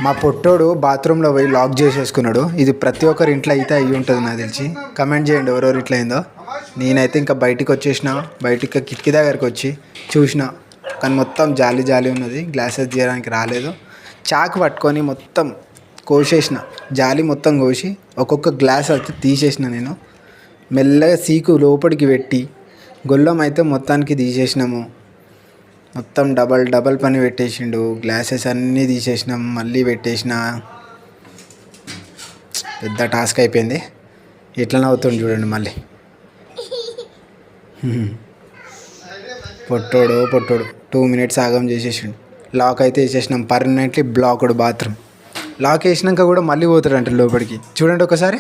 మా పొట్టోడు బాత్రూంలో పోయి లాక్ చేసేసుకున్నాడు. ఇది ప్రతి ఒక్కరి ఇంట్లో అయితే అయ్యి ఉంటుంది నాకు తెలిసి. కమెంట్ చేయండి ఎవరెవరు ఇట్లా అయిందో. నేనైతే ఇంకా బయటికి వచ్చేసిన, బయటికి కిటికీ దగ్గరికి వచ్చి చూసిన, కానీ మొత్తం జాలి జాలి ఉన్నది. గ్లాసెస్ తీయడానికి రాలేదు. చాకు పట్టుకొని మొత్తం కోసేసిన, జాలి మొత్తం కోసి ఒక్కొక్క గ్లాస్ అయితే తీసేసిన. నేను మెల్లగా సీకు లోపలికి పెట్టి గొల్లం అయితే మొత్తానికి తీసేసినాము. మొత్తం డబల్ పని పెట్టేసిండు. గ్లాసెస్ అన్నీ తీసేసినాం, మళ్ళీ పెట్టేసిన. పెద్ద టాస్క్ అయిపోయింది. ఎట్లా నవ్వుతుంది చూడండి మళ్ళీ. పొట్టోడు 2 minutes ఆగం చేసేసిండు. లాక్ అయితే వేసేసినాం, పర్మనెంట్లీ బ్లాక్డ్ బాత్రూమ్. లాక్ వేసినాక కూడా మళ్ళీ పోతాడంట లోపలికి. చూడండి ఒకసారి.